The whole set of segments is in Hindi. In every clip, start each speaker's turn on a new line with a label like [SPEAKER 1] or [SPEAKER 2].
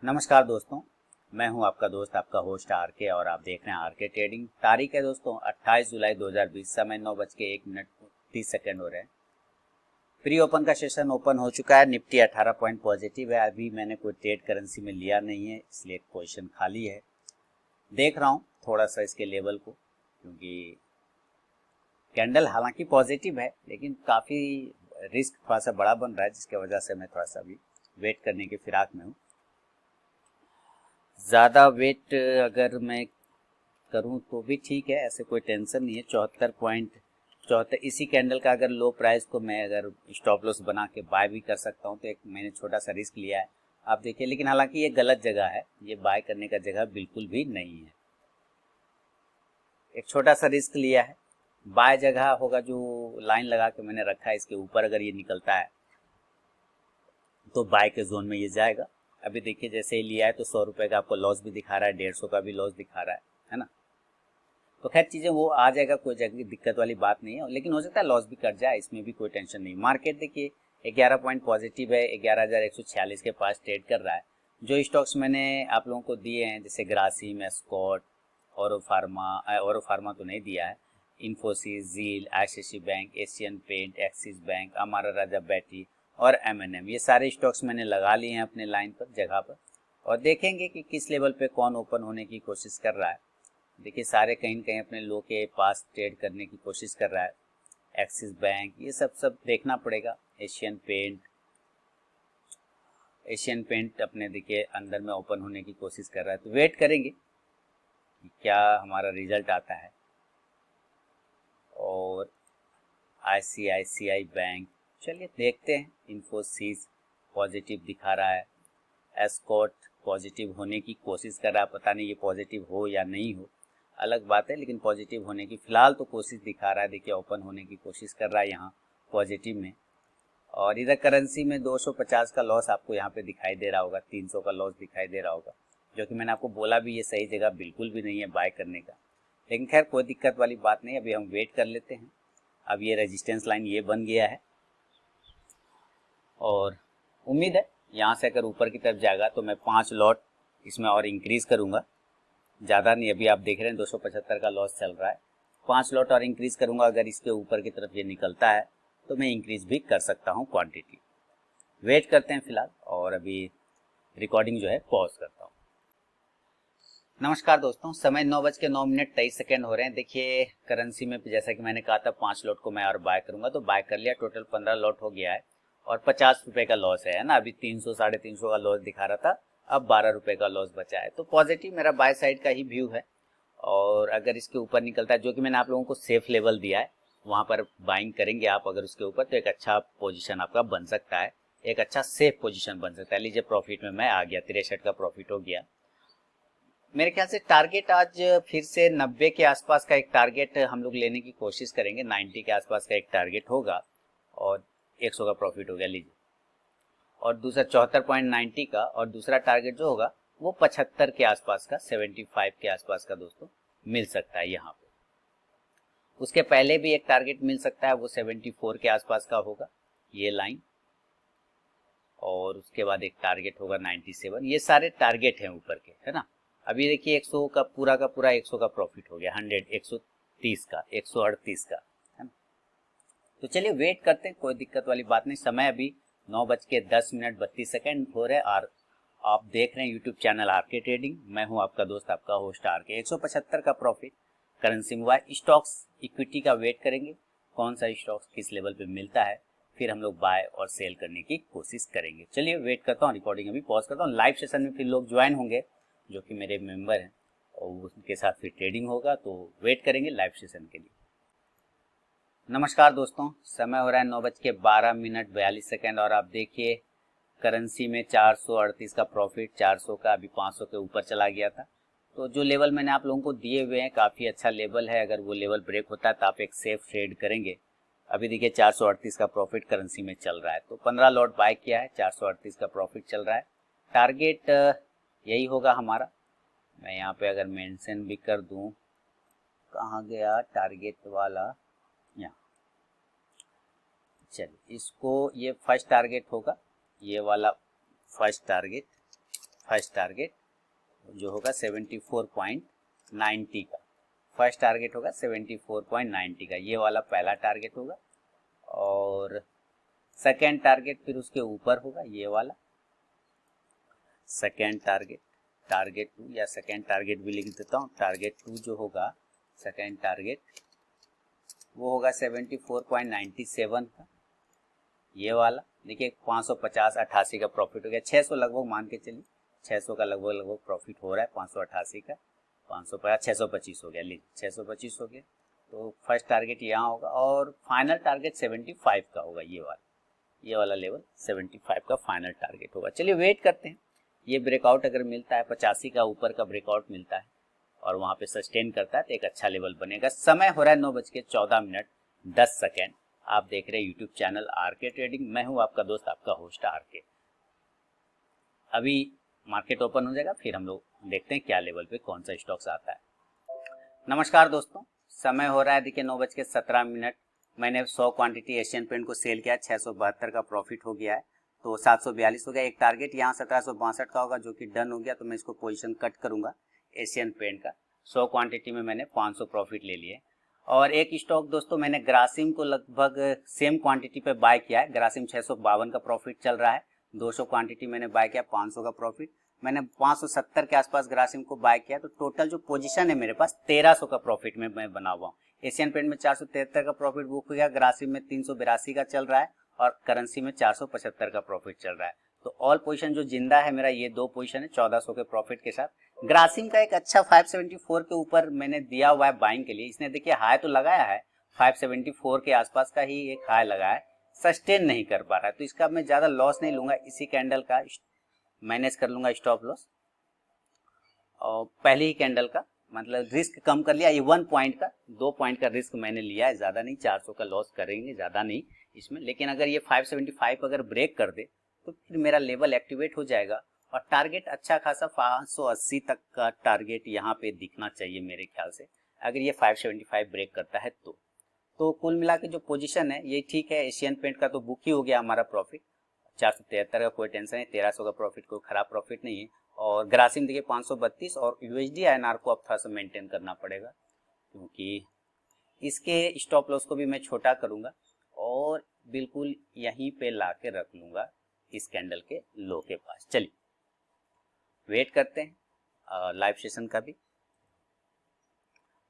[SPEAKER 1] नमस्कार दोस्तों, मैं हूं आपका दोस्त आपका होस्ट आरके और आप देख रहे हैं आरके ट्रेडिंग। तारीख है दोस्तों 28 जुलाई 2020, समय 9:01 हो रहे हैं। प्री ओपन का सेशन ओपन हो चुका है। निफ्टी 18 पॉइंट पॉजिटिव है। अभी मैंने कोई ट्रेड करेंसी में लिया नहीं है, इसलिए पोजीशन खाली है। देख रहा हूं थोड़ा सा इसके लेवल को, क्योंकि कैंडल हालांकि पॉजिटिव है लेकिन काफ़ी रिस्क थोड़ा सा बड़ा बन रहा है, जिसकी वजह से मैं थोड़ा सा अभी वेट करने की फिराक में हूँ। ज़्यादा वेट अगर मैं करूं तो भी ठीक है, ऐसे कोई टेंशन नहीं है। 74.74 इसी कैंडल का अगर लो प्राइस को मैं अगर स्टॉप लॉस बना के बाय भी कर सकता हूं, तो एक मैंने छोटा सा रिस्क लिया है आप देखिए। लेकिन हालांकि ये गलत जगह है, ये बाय करने का जगह बिल्कुल भी नहीं है। एक छोटा सा रिस्क लिया है। बाय जगह होगा जो लाइन लगा के मैंने रखा है, इसके ऊपर अगर ये निकलता है तो बाय के जोन में ये जाएगा। अभी देखिए जैसे ही लिया है तो 100 रुपये का आपको लॉस भी दिखा रहा है, 150 का भी लॉस दिखा रहा है ना। तो खैर चीज़ें वो आ जाएगा, कोई जगह दिक्कत वाली बात नहीं है, लेकिन हो सकता है लॉस भी कट जाए, इसमें भी कोई टेंशन नहीं। मार्केट देखिए 11 पॉइंट पॉजिटिव है, 11,146 के पास ट्रेड कर रहा है। जो स्टॉक्स मैंने आप लोगों को दिए हैं जैसे ग्रासिम, एस्कॉट, औरो फार्मा तो नहीं दिया है, Infosys, Zeel, ICICI bank, Asian paint, Axis bank, Amara Raja battery और एमएनएम, ये सारे स्टॉक्स मैंने लगा लिए हैं अपने लाइन पर जगह पर। और देखेंगे कि किस लेवल पे कौन ओपन होने की कोशिश कर रहा है। देखिए सारे कहीं न कहीं अपने लो के पास ट्रेड करने की कोशिश कर रहा है। एक्सिस बैंक, ये सब देखना पड़ेगा। एशियन पेंट अपने देखिए अंदर में ओपन होने की कोशिश कर रहा है, तो वेट करेंगे कि क्या हमारा रिजल्ट आता है। और आईसीआईसीआई बैंक, चलिए देखते हैं। इन्फोसिस पॉजिटिव दिखा रहा है, एस्कॉट पॉजिटिव होने की कोशिश कर रहा है, पता नहीं ये पॉजिटिव हो या नहीं हो, अलग बात है, लेकिन पॉजिटिव होने की फिलहाल तो कोशिश दिखा रहा है। देखिए ओपन होने की कोशिश कर रहा है यहाँ पॉजिटिव में। और इधर करेंसी में 250 का लॉस आपको यहाँ पे दिखाई दे रहा होगा, 300 का लॉस दिखाई दे रहा होगा, जो कि मैंने आपको बोला भी ये सही जगह बिल्कुल भी नहीं है बाय करने का। लेकिन खैर कोई दिक्कत वाली बात नहीं, अभी हम वेट कर लेते हैं। अब ये रेजिस्टेंस लाइन ये बन गया है और उम्मीद है यहाँ से अगर ऊपर की तरफ जाएगा तो मैं 5 लॉट इसमें और इंक्रीज़ करूँगा। ज़्यादा नहीं, अभी आप देख रहे हैं 275 का लॉस चल रहा है, 5 लॉट और इंक्रीज़ करूँगा। अगर इसके ऊपर की तरफ ये निकलता है तो मैं इंक्रीज़ भी कर सकता हूँ क्वांटिटी। वेट करते हैं फिलहाल, और अभी रिकॉर्डिंग जो है पॉज करता हूँ। नमस्कार दोस्तों, समय 9:09 हो रहे हैं। देखिए करेंसी में जैसा कि मैंने कहा था 5 लॉट को मैं और बाय करूँगा, तो बाय कर लिया। टोटल 15 लॉट हो गया है और 50 रुपये का लॉस है ना। अभी 300 350 का लॉस दिखा रहा था, अब 12 रुपये का लॉस बचा है। तो पॉजिटिव मेरा बाय साइड का ही व्यू है। और अगर इसके ऊपर निकलता है, जो कि मैंने आप लोगों को सेफ लेवल दिया है, वहाँ पर बाइंग करेंगे आप अगर उसके ऊपर, तो एक अच्छा पोजीशन आपका बन सकता है, एक अच्छा सेफ पोजीशन बन सकता है। लीजिए प्रॉफिट में मैं आ गया, 63 का प्रॉफिट हो गया। मेरे ख्याल से टारगेट आज फिर से 90 के आसपास का एक टारगेट हम लोग लेने की कोशिश करेंगे। 90 के आसपास का एक टारगेट होगा और 100 का प्रॉफिट हो गया, लीजिए। और दूसरा 74.90 का, और दूसरा टारगेट जो होगा वो 75 के आसपास का, 75 के आसपास का दोस्तों मिल सकता है यहाँ पे। उसके पहले भी एक टारगेट मिल सकता है, वो 74 के आसपास का होगा, ये लाइन। और उसके बाद एक टारगेट होगा 97। ये सारे टारगेट हैं ऊपर के, है ना। अभी देखिए 100 का पूरा 100 का प्रॉफिट हो गया, 130 का, 138 का, है ना। तो चलिए वेट करते हैं, कोई दिक्कत वाली बात नहीं। समय अभी 9:10 हो रहे हैं और आप देख रहे हैं यूट्यूब चैनल आरके ट्रेडिंग। मैं हूं आपका दोस्त आपका होस्ट आरके। 175 का प्रॉफिट करेंसी में हुआ। स्टॉक्स इक्विटी का वेट करेंगे, कौन सा स्टॉक्स किस लेवल पे मिलता है, फिर हम लोग बाय और सेल करने की कोशिश करेंगे। चलिए वेट करता हूँ, रिकॉर्डिंग अभी पॉज करता हूँ। लाइव सेशन में फिर लोग ज्वाइन होंगे जो कि मेरे मेंबर हैं, और उनके साथ फिर ट्रेडिंग होगा, तो वेट करेंगे लाइव सेशन के लिए। नमस्कार दोस्तों, समय हो रहा है 9:12 और आप देखिए करेंसी में 438 का प्रॉफिट, 400 का, अभी 500 के ऊपर चला गया था। तो जो लेवल मैंने आप लोगों को दिए हुए हैं काफ़ी अच्छा लेवल है, अगर वो लेवल ब्रेक होता है तो आप एक सेफ ट्रेड करेंगे। अभी देखिए 438 का प्रॉफिट करेंसी में चल रहा है, तो 15 लॉट बाय किया है, 438 का प्रॉफिट चल रहा है। टारगेट यही होगा हमारा। मैं यहाँ पे अगर मेंशन भी कर दूँ, कहाँ गया टारगेट वाला, यहाँ। चलिए इसको, ये फर्स्ट टारगेट होगा, ये वाला फर्स्ट टारगेट, फर्स्ट टारगेट जो होगा 74.90 का, फर्स्ट टारगेट होगा 74.90 का, ये वाला पहला टारगेट होगा। और सेकेंड टारगेट फिर उसके ऊपर होगा ये वाला सेकेंड टारगेट, टारगेट 2 या सेकेंड टारगेट भी लिख देता हूँ। टारगेट 2 जो होगा सेकेंड टारगेट वो होगा 74.97 का, ये वाला। देखिए 550 88 का प्रॉफिट हो गया, 600 लगभग मान के चलिए, 600 का लगभग प्रॉफिट हो रहा है। 588 का 550 625 हो गया, लीजिए 625 हो गया। तो फर्स्ट टारगेट यहाँ होगा और फाइनल टारगेट 75 का होगा, ये वाला लेवल 75 का फाइनल टारगेट होगा। चलिए वेट करते हैं, ये ब्रेकआउट अगर मिलता है 85 का ऊपर का ब्रेकआउट मिलता है और वहाँ पे सस्टेन करता है तो एक अच्छा लेवल बनेगा। समय हो रहा है 9:14:10। आप देख रहे हैं यूट्यूब चैनल आरके ट्रेडिंग, मैं हूँ आपका दोस्त, आपका होस्ट आरके। अभी मार्केट ओपन हो जाएगा, फिर हम लोग देखते हैं क्या लेवल पे कौन सा स्टॉक्स आता है। नमस्कार दोस्तों, समय हो रहा है देखिए 9:17। मैंने 100 क्वांटिटी एशियन पेंट को सेल किया, 672 का प्रॉफिट हो गया है, तो 742 हो गया। एक टारगेट यहाँ 1762 का होगा जो कि डन हो गया, तो मैं इसको पोजीशन कट करूंगा एशियन पेंट का। 100 क्वांटिटी में मैंने 500 प्रॉफिट ले लिए। और एक स्टॉक दोस्तों मैंने ग्रासिम को लगभग सेम क्वांटिटी पे बाय किया है। ग्रासिम 652 का प्रॉफिट चल रहा है, 200 क्वांटिटी मैंने बाय किया, 500 का प्रॉफिट। मैंने 570 के आसपास ग्रासिम को बाय किया, तो टोटल जो पोजीशन है मेरे पास 1300 का प्रॉफिट में मैं बना हुआ हूँ। एशियन पेंट में 473 का प्रॉफिट बुक हो गया, ग्रासिम में 382 का चल रहा है और करेंसी में 475 का प्रॉफिट चल रहा है। तो ऑल पोजीशन जो जिंदा है मेरा ये 2 पोजीशन है 1400 के प्रॉफिट के साथ। ग्रासिम का एक अच्छा 574 के ऊपर मैंने दिया हुआ है बाइंग के लिए। इसने देखिए हाई तो लगाया है, 574 के आसपास का ही एक हाई लगाया है, सस्टेन नहीं कर पा रहा है, तो इसका मैं ज्यादा लॉस नहीं लूंगा, इसी कैंडल का मैनेज कर लूंगा स्टॉप लॉस। और पहली ही कैंडल का मतलब रिस्क कम कर लिया, ये 1 पॉइंट का 2 पॉइंट का रिस्क मैंने लिया है, ज्यादा नहीं, 400 का लॉस करेंगे, ज्यादा नहीं इसमें। लेकिन अगर ये 575 अगर ब्रेक कर दे तो फिर मेरा लेवल एक्टिवेट हो जाएगा और टारगेट अच्छा खासा 580 तक का टारगेट यहाँ पे दिखना चाहिए मेरे ख्याल से, अगर ये 575 ब्रेक करता है तो कुल मिला के जो पोजीशन है ये ठीक है। एशियन पेंट का तो बुक ही हो गया हमारा प्रॉफिट, 473 का कोई टेंशन नहीं, 1300 का प्रॉफिट कोई खराब प्रॉफिट नहीं है। और ग्रासिम देखिए 532 और यूएसडी आईएनआर को अब थोड़ा सा मेंटेन करना पड़ेगा, क्योंकि इसके स्टॉप लॉस को भी मैं छोटा करूंगा और बिल्कुल यहीं पे ला के रख लूंगा इस कैंडल के लो के पास। चलिए वेट करते हैं लाइव सेशन का भी,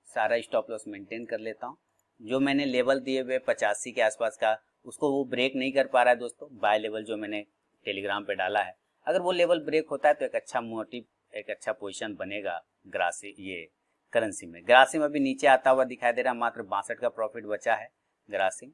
[SPEAKER 1] सारा स्टॉप लॉस मेंटेन कर लेता हूँ। जो मैंने लेवल दिए हुए 85 के आसपास का, उसको वो ब्रेक नहीं कर पा रहा है दोस्तों। बाय लेवल जो मैंने टेलीग्राम पे डाला है, अगर वो लेवल ब्रेक होता है तो एक अच्छा मोटिव, एक अच्छा पोजीशन बनेगा ग्रासी ये करेंसी में। ग्रासिम अभी नीचे आता हुआ दिखाई दे रहा है, मात्र 62 का प्रॉफिट बचा है ग्रासिम,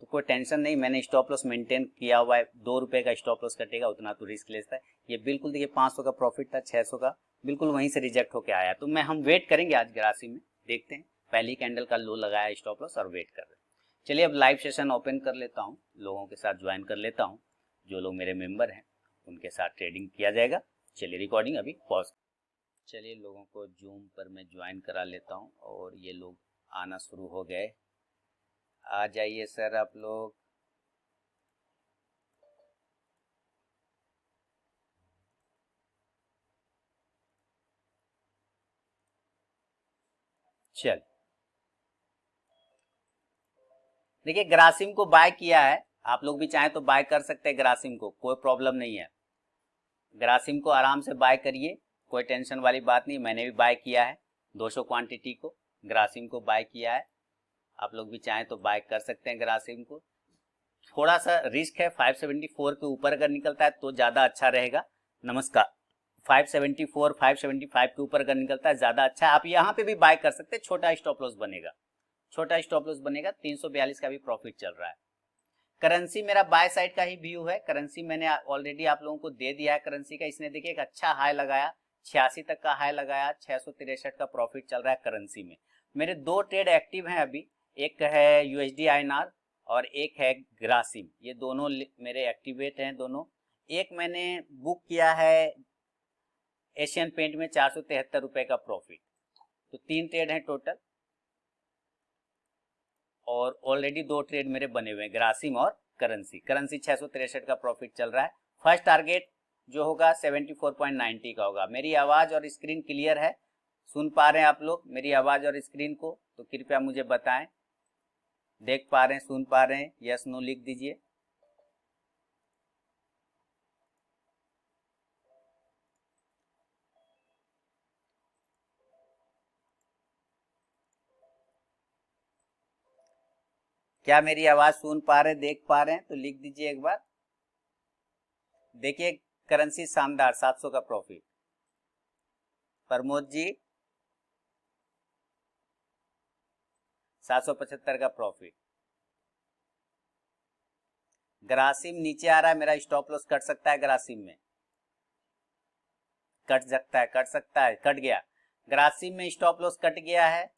[SPEAKER 1] तो कोई टेंशन नहीं, मैंने स्टॉप लॉस मेंटेन किया हुआ है। 2 रुपए का स्टॉप लॉस कटेगा, उतना तो रिस्क लेता है। ये बिल्कुल देखिए 500 का प्रॉफिट था, 600 का बिल्कुल वहीं से रिजेक्ट होके आया, तो हम वेट करेंगे आज ग्रासिम में, देखते हैं। पहली कैंडल का लो लगाया स्टॉप लॉस और वेट कर रहे हैं। चलिए अब लाइव सेशन ओपन कर लेता हूँ, लोगों के साथ ज्वाइन कर लेता हूँ, जो लोग मेरे मेंबर हैं उनके साथ ट्रेडिंग किया जाएगा। चलिए रिकॉर्डिंग अभी पॉज। चलिए लोगों को जूम पर मैं ज्वाइन करा लेता हूँ और ये लोग आना शुरू हो गए। आ जाइए सर आप लोग। चल देखिए ग्रासिम को बाय किया है, आप लोग भी चाहें तो बाय कर सकते हैं ग्रासिम को, कोई प्रॉब्लम नहीं है। ग्रासिम को आराम से बाय करिए, कोई टेंशन वाली बात नहीं। मैंने भी बाय किया है 200 क्वांटिटी को, ग्रासिम को बाय किया है। आप लोग भी चाहें तो बाय कर सकते हैं ग्रासिम को। थोड़ा सा रिस्क है, 574 के ऊपर अगर निकलता है तो ज्यादा अच्छा रहेगा। नमस्कार, 574 575 के ऊपर अगर निकलता है ज्यादा अच्छा है। आप यहाँ पे भी बाय कर सकते हैं, छोटा स्टॉप लॉस बनेगा, छोटा स्टॉप लॉस बनेगा। 342 का भी प्रॉफिट चल रहा है। करेंसी मेरा बाय साइड का ही व्यू है, करेंसी मैंने ऑलरेडी आप लोगों को दे दिया है करेंसी का। इसने देखिए एक अच्छा हाई लगाया, 86 तक का हाई लगाया, 663 का प्रॉफिट चल रहा है करेंसी में। मेरे 2 ट्रेड एक्टिव हैं अभी, एक है यूएसडी आईएनआर और एक है ग्रासिम, ये दोनों मेरे एक्टिवेट हैं दोनों। एक मैंने बुक किया है एशियन पेंट में 473 रुपए का प्रॉफिट, तो 3 ट्रेड हैं टोटल और ऑलरेडी 2 ट्रेड मेरे बने हुए हैं, ग्रासिम और करेंसी। करेंसी 663 का प्रॉफिट चल रहा है। फर्स्ट टारगेट जो होगा 74.90 का होगा। मेरी आवाज़ और स्क्रीन क्लियर है, सुन पा रहे हैं आप लोग मेरी आवाज़ और स्क्रीन को? तो कृपया मुझे बताएं, देख पा रहे हैं, सुन पा रहे हैं, यस नो लिख दीजिए। क्या मेरी आवाज़ सुन पा रहे हैं, देख पा रहे हैं? तो लिख दीजिए एक बार। देखिए करेंसी शानदार, 700 का प्रॉफिट। प्रमोद जी 775 का प्रॉफिट। ग्रासिम नीचे आ रहा है, मेरा स्टॉप लॉस कट सकता है ग्रासिम में, कट सकता है, कट सकता है, कट गया। ग्रासिम में स्टॉप लॉस कट गया है,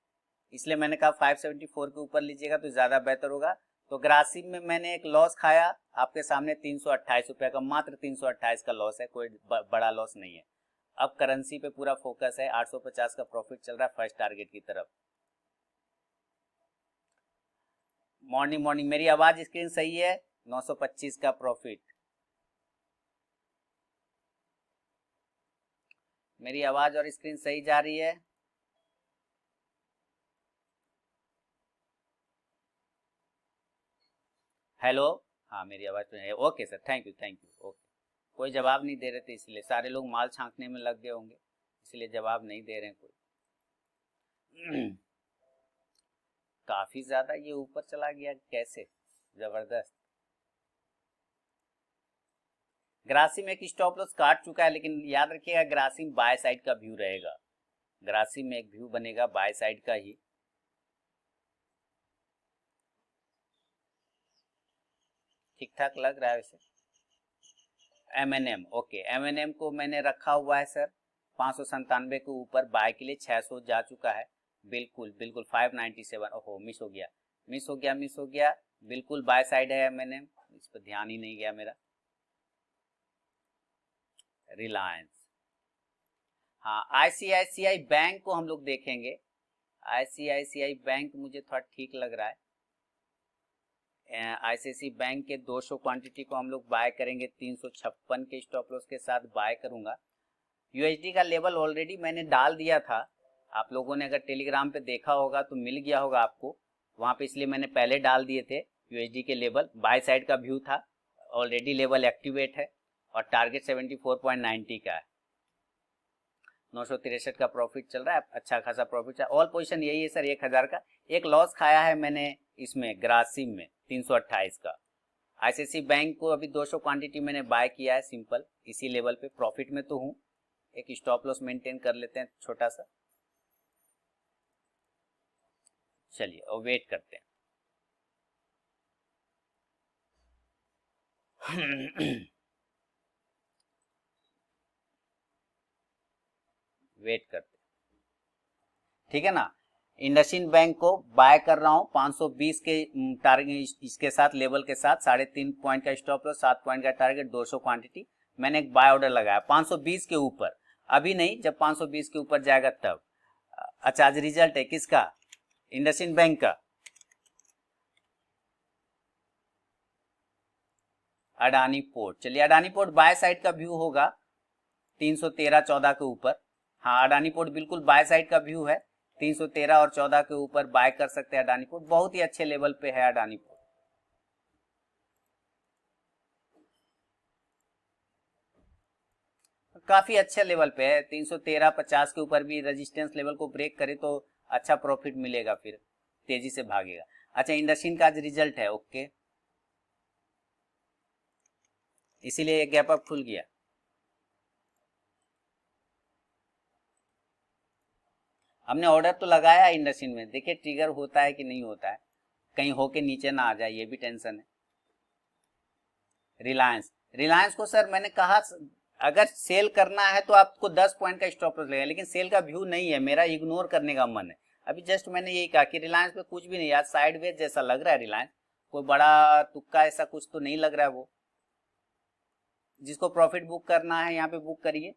[SPEAKER 1] इसलिए मैंने कहा 574 के ऊपर लीजिएगा तो ज़्यादा बेहतर होगा। तो ग्रासिम में मैंने एक लॉस खाया आपके सामने 328 रुपये का, मात्र 328 का लॉस है, कोई बड़ा लॉस नहीं है। अब करेंसी पे पूरा फोकस है, 850 का प्रॉफिट चल रहा है फर्स्ट टारगेट की तरफ। मॉर्निंग मॉर्निंग मेरी आवाज़ स्क्रीन सही है, 925 का प्रॉफिट। मेरी आवाज़ और स्क्रीन सही जा रही है? हेलो, हाँ मेरी आवाज़ तो है, okay sir, thank you thank you, okay. कोई जवाब नहीं दे रहे थे, इसलिए सारे लोग माल छांकने में लग गए होंगे, इसलिए जवाब नहीं दे रहे हैं कोई। काफ़ी ज़्यादा ये ऊपर चला गया, कैसे? ज़बरदस्त। ग्रासिम एक स्टॉप लॉस काट चुका है, लेकिन याद रखिएगा ग्रासिम बाय साइड का व्यू रहेगा, ग्रासिम में एक व्यू बनेगा बाय साइड का ही। ठीक ठाक लग रहा है वैसे। एम ओके, एम को मैंने रखा हुआ है सर 597 के ऊपर बाय के लिए, 600 जा चुका है, बिल्कुल बिल्कुल 597। ओहो मिस हो गया, मिस हो गया, मिस हो गया, बिल्कुल बाय साइड है एम, इस पर ध्यान ही नहीं गया मेरा। रिलायंस, हाँ आईसीआईसीआई बैंक को हम लोग देखेंगे। आईसीआईसीआई बैंक मुझे थोड़ा ठीक लग रहा है। आईसीआईसी बैंक के 200 क्वांटिटी को हम लोग बाय करेंगे, 356 के स्टॉप लॉस के साथ बाय करूंगा। यूएसडी का लेवल ऑलरेडी मैंने डाल दिया था, आप लोगों ने अगर टेलीग्राम पे देखा होगा तो मिल गया होगा आपको वहाँ पे, इसलिए मैंने पहले डाल दिए थे यूएसडी के लेवल। बाय साइड का व्यू था, ऑलरेडी लेवल एक्टिवेट है और टारगेट 74.90 का है। 963 का प्रॉफिट चल रहा है, अच्छा खासा प्रॉफिट है। ऑल पोजीशन यही है सर 1000 का। एक लॉस खाया है मैंने इसमें ग्रासिम में 328 का। आईसीआईसी बैंक को अभी 200 क्वांटिटी मैंने बाय किया है, सिंपल इसी लेवल पे प्रॉफिट में तो हूँ। एक स्टॉप लॉस मेंटेन कर लेते हैं छोटा सा, चलिए और वेट करते हैं। वेट करते हैं, ठीक है ना। इंडसइंड बैंक को बाय कर रहा हूं 520 के टारगेट, इसके साथ लेवल के साथ 3.5 पॉइंट का स्टॉप लॉस, 7 पॉइंट का टारगेट, 200 क्वांटिटी। मैंने एक बाय ऑर्डर लगाया 520 के ऊपर, अभी नहीं, जब 520 के ऊपर जाएगा तब। अच्छा आज रिजल्ट है किसका? इंडसइंड बैंक का, अडानी पोर्ट। चलिए अडानी पोर्ट बाय साइड का व्यू होगा 313-14 के ऊपर। हाँ अडानी पोर्ट बिल्कुल बाय साइड का व्यू है, 313 और 14 के ऊपर बाय कर सकते हैं अडानी पोर्ट, बहुत ही अच्छे लेवल पे है अडानी पोर्ट। काफी अच्छे लेवल पे है, 313-50 के ऊपर भी रेजिस्टेंस लेवल को ब्रेक करे तो अच्छा प्रॉफिट मिलेगा, फिर तेजी से भागेगा। अच्छा इंडसइंड का आज रिजल्ट है, ओके, इसीलिए गैप अप खुल गया। हमने ऑर्डर तो लगाया इंडसइंड में, देखिए ट्रिगर होता है कि नहीं होता है, कहीं होके नीचे ना आ जाए, ये भी टेंशन है। रिलायंस, रिलायंस को सर मैंने कहा अगर सेल करना है तो आपको 10 पॉइंट का स्टॉप लॉस लगेगा, लेकिन सेल का व्यू नहीं है, मेरा इग्नोर करने का मन है। अभी जस्ट मैंने यही कहा कि रिलायंस पे कुछ भी नहीं, यार साइडवेज जैसा लग रहा है रिलायंस, कोई बड़ा तुक्का ऐसा कुछ तो नहीं लग रहा है। वो जिसको प्रॉफिट बुक करना है यहाँ पे बुक करिए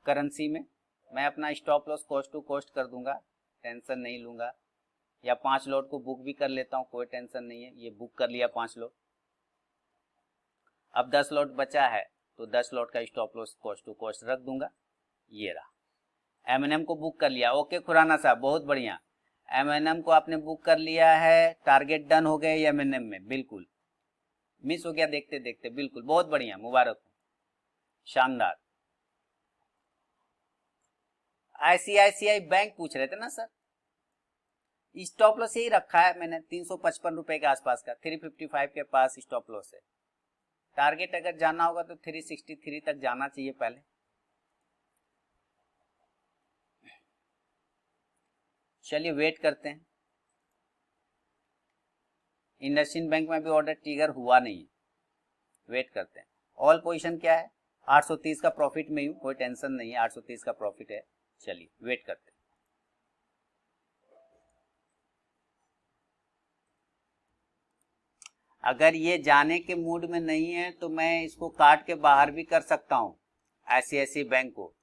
[SPEAKER 1] करेंसी में, मैं अपना stop loss cost to cost कर दूंगा, टेंशन नहीं लूंगा। या 5 लॉट को बुक भी कर लेता हूँ, कोई टेंशन नहीं है, ये बुक कर लिया 5 लॉट। अब 10 लॉट बचा है तो 10 लॉट का stop loss cost to cost रख दूंगा। ये रहा। एमएनएम को बुक कर लिया। ओके खुराना साहब, बहुत बढ़िया। एमएनएम को आपने बुक कर लिया है, टारगेट डन हो गए एमएनएम में, बिल्कुल मिस हो गया देखते देखते, बिल्कुल बहुत बढ़िया, मुबारक हो, शानदार। आईसीआईसीआई बैंक पूछ रहे थे ना सर, स्टॉप लॉस यही रखा है मैंने 355 रुपए के आसपास का, 355 के पास स्टॉप लॉस है। टारगेट अगर जाना होगा तो 363 तक जाना चाहिए पहले। चलिए वेट करते हैं। इंडसइंड बैंक में भी ऑर्डर ट्रिगर हुआ नहीं है, वेट करते हैं। ऑल पोजीशन क्या है, 830 का प्रॉफिट में हूं, कोई टेंशन नहीं है, 830 का प्रॉफिट है। चलिए वेट करते हैं। अगर ये जाने के मूड में नहीं है तो मैं इसको काट के बाहर भी कर सकता हूं आईसीआईसीआई बैंक को,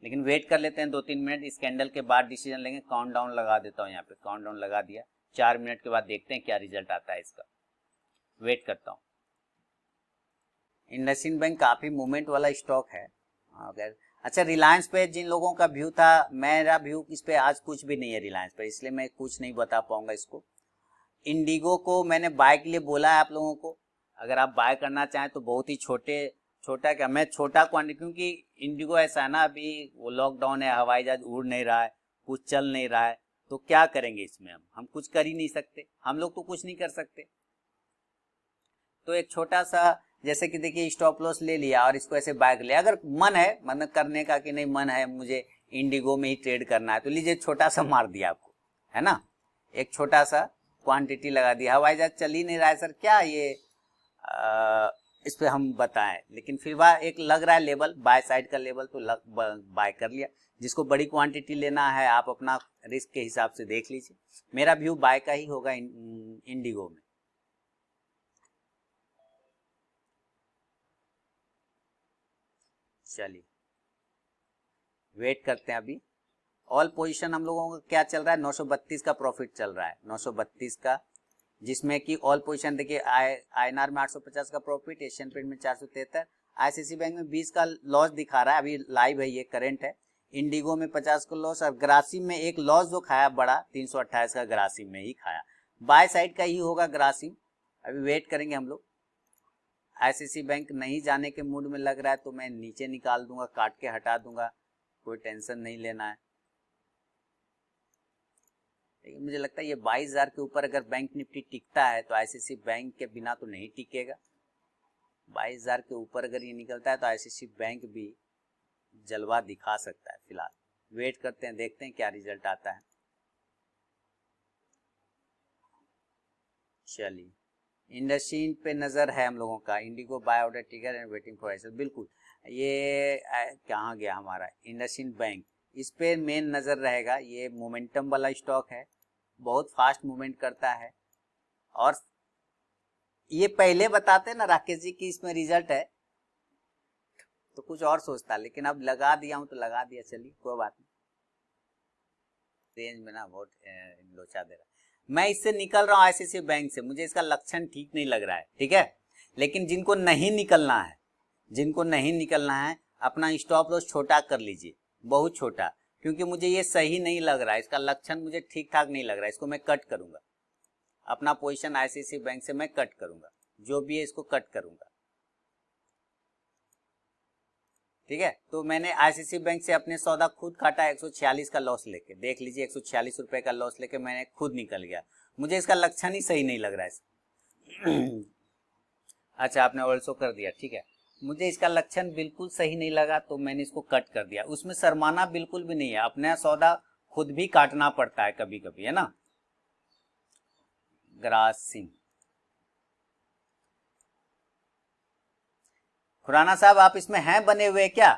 [SPEAKER 1] लेकिन वेट कर लेते हैं 2-3 मिनट, इस कैंडल के बाद डिसीजन लेंगे। काउंट डाउन लगा देता हूं, यहाँ पे काउंट डाउन लगा दिया, 4 मिनट के बाद देखते हैं क्या रिजल्ट आता है इसका, वेट करता हूं। इंडसइंड बैंक काफी मूवमेंट वाला स्टॉक है। अगर अच्छा, रिलायंस पे जिन लोगों का व्यू था, मेरा व्यू इस पे आज कुछ भी नहीं है रिलायंस पे, इसलिए मैं कुछ नहीं बता पाऊंगा इसको। इंडिगो को मैंने बाय के लिए बोला है आप लोगों को, अगर आप बाय करना चाहें तो बहुत ही छोटा क्या, मैं छोटा क्वांटिटी, क्योंकि इंडिगो ऐसा है ना, अभी वो लॉकडाउन है, हवाई जहाज उड़ नहीं रहा है, कुछ चल नहीं रहा है, तो क्या करेंगे इसमें, हम कुछ कर ही नहीं सकते, हम लोग तो कुछ नहीं कर सकते। तो एक छोटा सा, जैसे कि देखिए स्टॉप लॉस ले लिया और इसको ऐसे बाय कर लिया, अगर मन है, मन करने का कि नहीं मन है मुझे इंडिगो में ही ट्रेड करना है, तो लीजिए छोटा सा मार दिया आपको, है ना, एक छोटा सा क्वांटिटी लगा दिया। हवाई जहाज चल ही नहीं रहा है सर, क्या ये इस पे हम बताएं, लेकिन फिर वह एक लग रहा है लेवल, बाय साइड का लेवल, तो बाय कर लिया। जिसको बड़ी क्वांटिटी लेना है आप अपना रिस्क के हिसाब से देख लीजिए, मेरा व्यू बाय का ही होगा इंडिगो में। चलिए वेट करते हैं अभी। ऑल पोजीशन हम लोगों का क्या चल रहा है, 932 का प्रॉफिट चल रहा है, 932 का, जिसमें कि ऑल पोजीशन देखिए आईएनआर में 850 का प्रॉफिट, एशियन पेंट में 473, आईसीआईसी बैंक में 20 का लॉस दिखा रहा है, अभी लाइव है, ये करंट है। इंडिगो में 50 का लॉस, और ग्रासिम में एक लॉस जो खाया बड़ा 328 का, ग्रासिम में ही खाया, बाय साइड का ही होगा ग्रासिम, अभी वेट करेंगे हम लोग। आईसीआईसी बैंक नहीं जाने के मूड में लग रहा है तो मैं नीचे निकाल दूंगा, काट के हटा दूंगा, कोई टेंशन नहीं लेना है। मुझे लगता है ये 22,000 के ऊपर अगर बैंक निफ्टी टिकता है तो आईसीआईसी बैंक के बिना तो नहीं टिकेगा। 22,000 के ऊपर अगर ये निकलता है तो आईसीआईसी बैंक भी जलवा दिखा सकता है। फिलहाल वेट करते हैं, देखते हैं क्या रिजल्ट आता है। चलिए इंडसइंड पे नजर है हम लोगों का, IndiGo buy order trigger and waiting for excel, बिल्कुल ये कहाँ गया हमारा इंडसइंड बैंक, इस पे मेन नजर रहेगा। ये मोमेंटम वाला स्टॉक है, बहुत फास्ट मूवमेंट करता है, और ये पहले बताते ना राकेश जी की इसमें रिजल्ट है तो कुछ और सोचता, लेकिन अब लगा दिया हूं तो लगा दिया, चलिए कोई बात नहीं। रेंज में ना बहुत लोचा दे रहा है, मैं इससे निकल रहा हूँ आईसीआईसी बैंक से, मुझे इसका लक्षण ठीक नहीं लग रहा है, ठीक है। लेकिन जिनको नहीं निकलना है, जिनको नहीं निकलना है, अपना स्टॉप लॉस छोटा कर लीजिए, बहुत छोटा, क्योंकि मुझे ये सही नहीं लग रहा है, इसका लक्षण मुझे ठीक ठाक नहीं लग रहा है, इसको मैं कट करूंगा, अपना पोजीशन आईसीआईसी बैंक से मैं कट करूंगा, जो भी है इसको कट करूंगा, ठीक है। तो मैंने आईसीआईसी बैंक से अपने सौदा खुद काटा 146 का लॉस लेके, देख लीजिए 146 रुपए का लॉस लेके मैंने खुद निकल गया, मुझे इसका लक्षण ही सही नहीं लग रहा है। अच्छा आपने ऑल्सो कर दिया, ठीक है, मुझे इसका लक्षण बिल्कुल सही नहीं लगा तो मैंने इसको कट कर दिया। उसमें शर्माना बिल्कुल भी नहीं है, अपना सौदा खुद भी काटना पड़ता है कभी कभी, है ना। ग्रासिम, खुराना साहब आप इसमें हैं बने हुए क्या,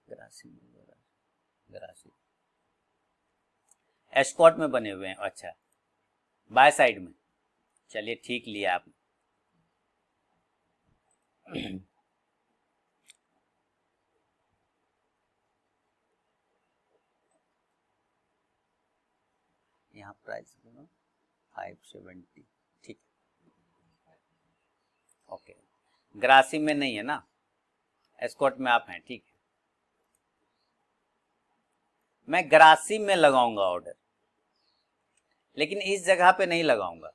[SPEAKER 1] ग्रासिम, ग्रासिम एस्कॉट में बने हुए हैं, अच्छा बाय साइड में, चलिए ठीक लिया आपने। यहाँ प्राइस 570, ठीक, ओके, ग्रासिम में नहीं है ना, एस्कॉर्ट में आप हैं, ठीक है। मैं ग्रासिम में लगाऊंगा ऑर्डर, लेकिन इस जगह पे नहीं लगाऊंगा।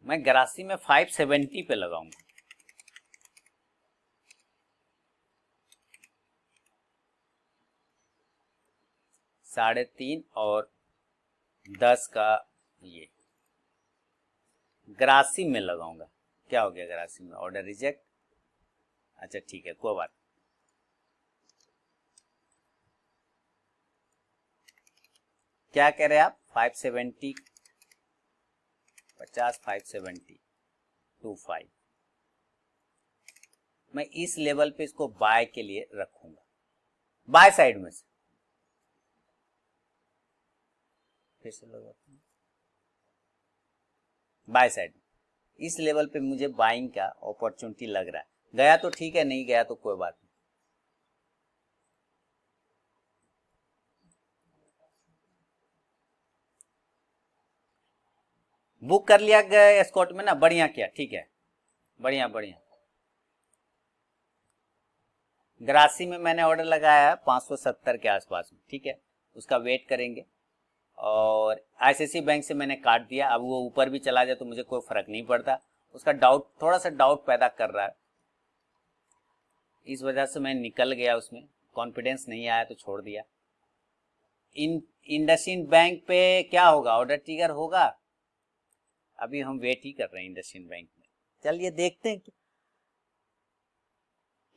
[SPEAKER 1] मैं ग्रासिम में 570 पे लगाऊंगा। 3.5 और 10 का ये ग्रासिम में लगाऊंगा। क्या हो गया ग्रासिम में? Order reject. अच्छा ठीक है, कोई बात। क्या कह रहे हैं आप? 570 50 570 25। मैं इस लेवल पे इसको बाय के लिए रखूंगा, बाय साइड में से। फिर से लगाता हूं बाय साइड में। इस लेवल पे मुझे बाइंग का अपॉर्चुनिटी लग रहा है। गया तो ठीक है, नहीं गया तो कोई बात नहीं। बुक कर लिया गया स्कॉट में ना, बढ़िया किया, ठीक है, बढ़िया बढ़िया। ग्रासी में मैंने ऑर्डर लगाया है 570 के आसपास में, ठीक है, उसका वेट करेंगे। और आईसीआईसी बैंक से मैंने काट दिया, अब वो ऊपर भी चला जाए तो मुझे कोई फर्क नहीं पड़ता। उसका डाउट, थोड़ा सा डाउट पैदा कर रहा है, इस वजह से मैं निकल गया, उसमें कॉन्फिडेंस नहीं आया तो छोड़ दिया। इंडसइंड बैंक पे क्या होगा? ऑर्डर ट्रिगर होगा। अभी हम वेट ही कर रहे हैं इंडसइंड बैंक में। चलिए देखते हैं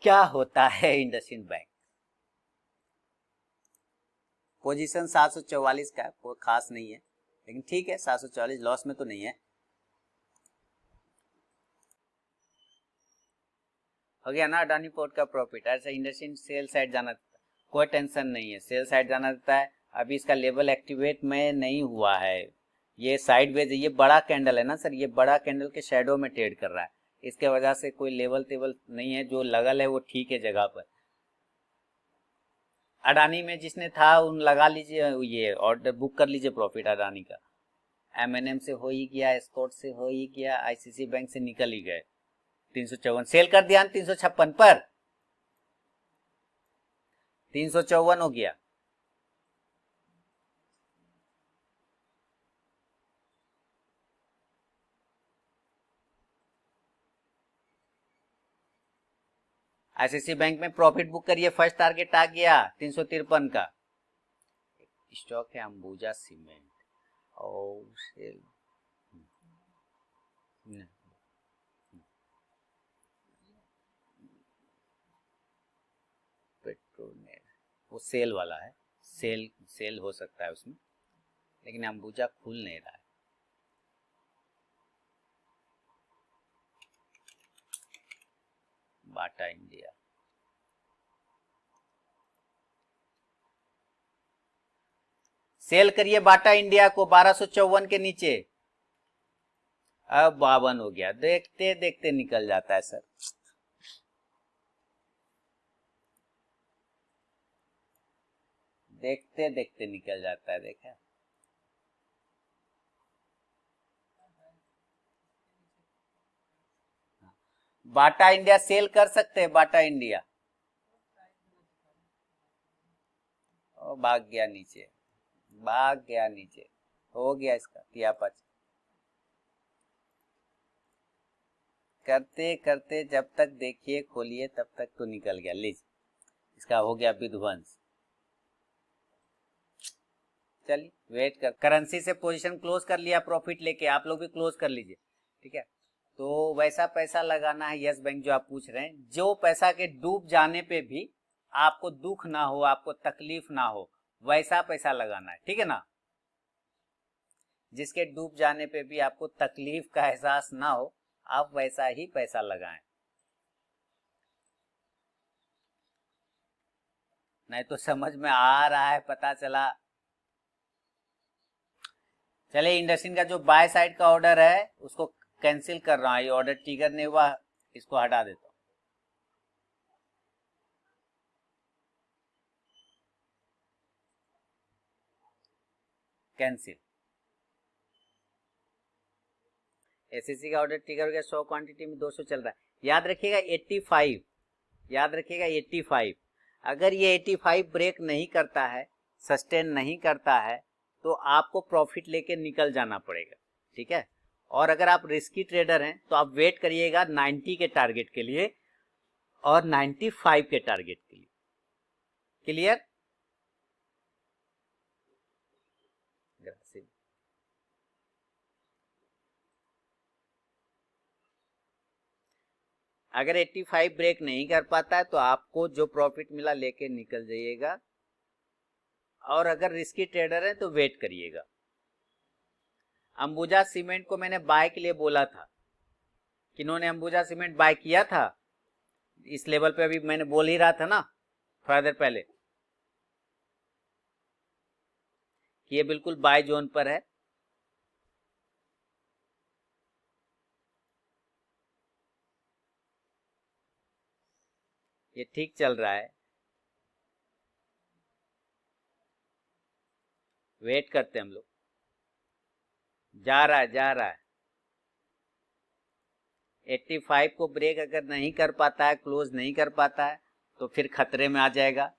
[SPEAKER 1] क्या होता है इंडसइंड बैंक। पोजीशन 744 का है, कोई खास नहीं है, लेकिन ठीक है, 744 लॉस में तो नहीं है। हो गया ना अडानी पोर्ट का प्रॉफिट। ऐसा इंडस्ट्रियल सेल साइड जाना, कोई टेंशन नहीं है, सेल साइड जाना देता है। अभी इसका लेवल एक्टिवेट में नहीं हुआ है, ये साइडवेज, ये बड़ा कैंडल है ना सर, ये बड़ा कैंडल के शेडो में ट्रेड कर रहा है, इसके वजह से कोई लेवल टेबल नहीं है। जो लगल है वो ठीक है जगह पर। अडानी में जिसने था उन लगा लीजिए, ये ऑर्डर बुक कर लीजिए प्रॉफिट अडानी का। एमएनएम से हो ही गया, एस्कॉर्ट से हो ही गया, आईसीसी बैंक से निकल ही गए। 354 सेल कर दिया 356 पर, 354 हो गया। आईसीआईसी बैंक में प्रॉफिट बुक करिए, फर्स्ट टारगेट आ गया 353 का। स्टॉक है अंबुजा सीमेंट और पेट्रोनेट, वो सेल वाला है, सेल सेल हो सकता है उसमें, लेकिन अंबुजा खुल नहीं रहा है। बाटा इंडिया, सेल करिए बाटा इंडिया को 1254 के नीचे। अब 52 हो गया, देखते देखते निकल जाता है सर। देखते देखते निकल जाता है, देखा। बाटा इंडिया सेल कर सकते हैं, बाटा इंडिया। ओ भाग गया नीचे, भाग गया नीचे, हो गया इसका तियापच। करते करते जब तक देखिए खोलिए तब तक तो निकल गया, लीजिए इसका हो गया विध्वंस। चलिए वेट कर, करेंसी से पोजीशन क्लोज कर लिया प्रॉफिट लेके, आप लोग भी क्लोज कर लीजिए, ठीक है। तो वैसा पैसा लगाना है यस बैंक जो आप पूछ रहे हैं, जो पैसा के डूब जाने पे भी आपको दुख ना हो, आपको तकलीफ ना हो, वैसा पैसा लगाना है, ठीक है ना। जिसके डूब जाने पे भी आपको तकलीफ का एहसास ना हो, आप वैसा ही पैसा लगाएं। नहीं तो समझ में आ रहा है, पता चला। चलिए इंडस्ट्रियल का जो बाय साइड का ऑर्डर है उसको कैंसिल कर रहा हूँ, ये ऑर्डर ट्रिगर नहीं हुआ, इसको हटा देता हूँ। कैंसिल। एसएससी का ऑर्डर ट्रिगर हो गया, 100 क्वांटिटी में 200 चल रहा है। याद रखिएगा 85, याद रखिएगा 85। अगर ये 85 ब्रेक नहीं करता है, सस्टेन नहीं करता है, तो आपको प्रॉफिट लेके निकल जाना पड़ेगा, ठीक है। और अगर आप रिस्की ट्रेडर हैं तो आप वेट करिएगा 90 के टारगेट के लिए और 95 के टारगेट के लिए। क्लियर? अगर 85 ब्रेक नहीं कर पाता है तो आपको जो प्रॉफिट मिला लेके निकल जाइएगा, और अगर रिस्की ट्रेडर है तो वेट करिएगा। अंबुजा सीमेंट को मैंने बाय के लिए बोला था, किन्होंने अंबुजा सीमेंट बाय किया था? इस लेवल पे अभी मैंने बोल ही रहा था ना थोड़ा देर पहले कि ये बिल्कुल बाय जोन पर है। ये ठीक चल रहा है, वेट करते हैं हम लोग। जा रहा है, जा रहा है। 85 को ब्रेक अगर नहीं कर पाता है, क्लोज नहीं कर पाता है, तो फिर खतरे में आ जाएगा,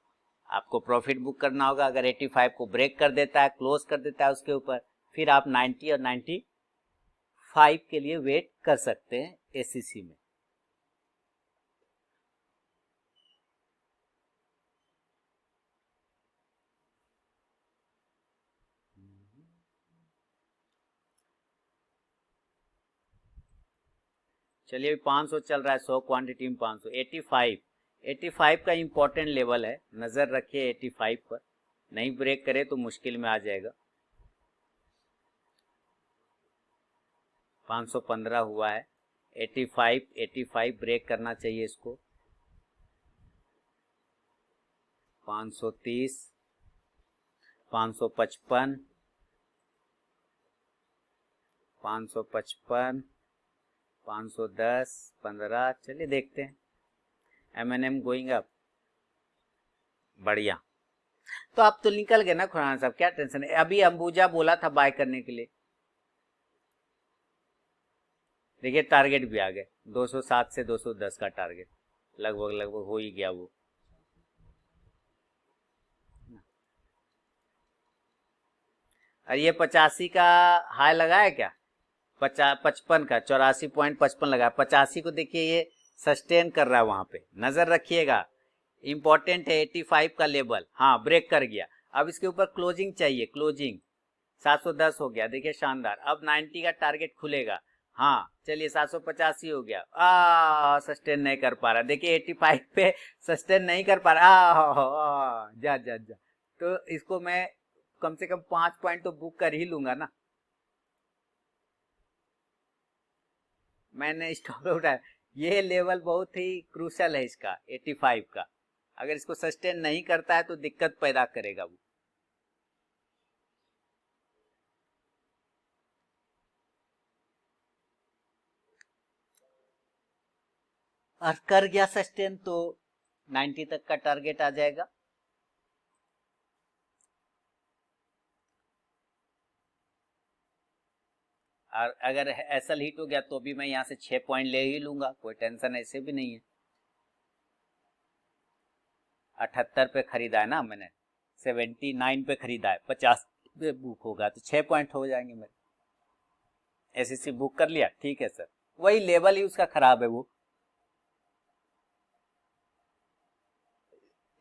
[SPEAKER 1] आपको प्रॉफिट बुक करना होगा। अगर 85 को ब्रेक कर देता है, क्लोज कर देता है उसके ऊपर, फिर आप 90 और 95 के लिए वेट कर सकते हैं एससीसी में। चलिए अभी 500 चल रहा है, 100 क्वांटिटी में 500। 85 का इंपॉर्टेंट लेवल है, नजर रखिए 85 पर, नहीं ब्रेक करे तो मुश्किल में आ जाएगा। 515 हुआ है, 85 ब्रेक करना चाहिए इसको। 530, 555, 555, 510, 15। चलिए देखते हैं। M&M गोइंग अप, बढ़िया। तो आप तो निकल गए ना खुराना साहब, क्या टेंशन है। अभी अंबुजा बोला था बाय करने के लिए, देखिए टारगेट भी आ गए, 207 से 210 का टारगेट लगभग लगभग हो ही गया वो। और ये 85 का हाई लगा है क्या? 55 का 84.55 लगा। 85 को देखिए ये सस्टेन कर रहा है, वहां पे नजर रखिएगा, इंपॉर्टेंट है। 85 का लेवल, हाँ ब्रेक कर गया। अब इसके ऊपर क्लोजिंग चाहिए, क्लोजिंग 710 हो गया, देखिए शानदार। अब 90 का टारगेट खुलेगा, हाँ चलिए 785 हो गया। सस्टेन नहीं कर पा रहा, देखिए 85 पे सस्टेन नहीं कर पा रहा। जा जा जा, तो इसको मैं कम से कम 5 पॉइंट तो बुक कर ही लूंगा ना। मैंने स्टॉप उठाया, ये लेवल बहुत ही क्रूशल है इसका 85 का। अगर इसको सस्टेन नहीं करता है तो दिक्कत पैदा करेगा वो। और कर गया सस्टेन तो 90 तक का टारगेट आ जाएगा। और अगर एसएल हिट हो गया तो भी मैं यहाँ से 6 पॉइंट ले ही लूंगा, कोई टेंशन ऐसे भी नहीं है। 78 पे खरीदा है ना मैंने, 79 पे खरीदा है, 50 पे बुक होगा तो 6 पॉइंट हो जाएंगे मेरे। एसएससी बुक कर लिया, ठीक है सर, वही लेवल ही उसका खराब है वो,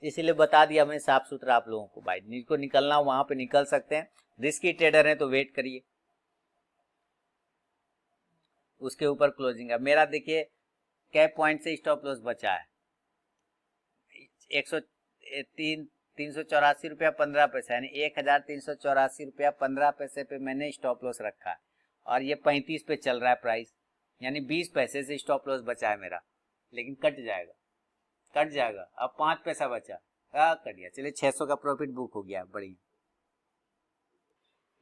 [SPEAKER 1] इसीलिए बता दिया मैं साफ सुथरा आप लोगों को। भाई जिनको निकलना वहां पे निकल सकते हैं, रिस्की ट्रेडर हैं तो वेट करिए, उसके ऊपर क्लोजिंग है। मेरा देखिए कैप पॉइंट से स्टॉप लॉस बचा है 384 रुपया 15 पैसा, यानी 1384 रुपया 15 पैसे पे मैंने स्टॉप लॉस रखा है, और ये 35 पे चल रहा है प्राइस, यानी 20 पैसे से स्टॉप लॉस बचा है मेरा, लेकिन कट जाएगा, कट जाएगा। अब 5 पैसा बचा, कट गया। चलिए 600 का प्रॉफिट बुक हो गया, बढ़िया।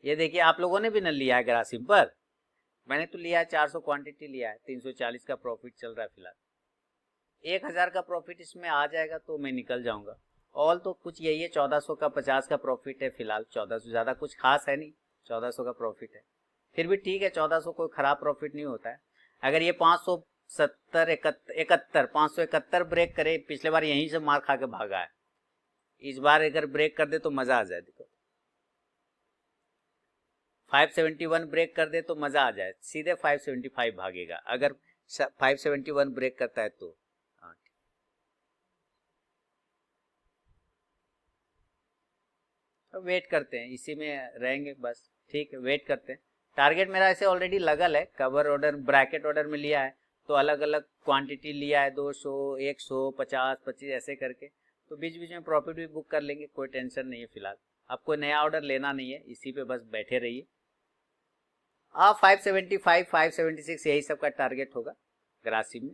[SPEAKER 1] ये देखिए आप लोगों ने भी न लिया है ग्रासिम पर, मैंने तो लिया है 400 क्वांटिटी लिया है, 340 का प्रॉफिट चल रहा है फिलहाल। 1000 का प्रॉफिट इसमें आ जाएगा तो मैं निकल जाऊंगा। ऑल तो कुछ यही है, 1400 का 50 का प्रॉफिट है फिलहाल, 1400 ज़्यादा कुछ खास है नहीं, 1400 का प्रॉफिट है, फिर भी ठीक है, 1400 कोई खराब प्रॉफिट नहीं होता है। अगर ये 570 71 571 ब्रेक करे, पिछले बार यहीं से मार खा के भागा है, इस बार अगर ब्रेक कर दे तो मजा आ जाए। देखो 571 ब्रेक कर दे तो मजा आ जाए, सीधे 575 भागेगा अगर 571 ब्रेक करता है तो। हाँ, तो वेट करते हैं, इसी में रहेंगे बस, ठीक है, वेट करते हैं। टारगेट मेरा ऐसे ऑलरेडी लगल है, कवर ऑर्डर ब्रैकेट ऑर्डर में लिया है, तो अलग अलग क्वांटिटी लिया है, 200 100 50 25 ऐसे करके, तो बीच बीच में प्रॉफिट भी बुक कर लेंगे, कोई टेंशन नहीं है फिलहाल। आपको नया ऑर्डर लेना नहीं है, इसी पे बस बैठे रहिए। 575 576 यही सब का टारगेट होगा ग्रासी में।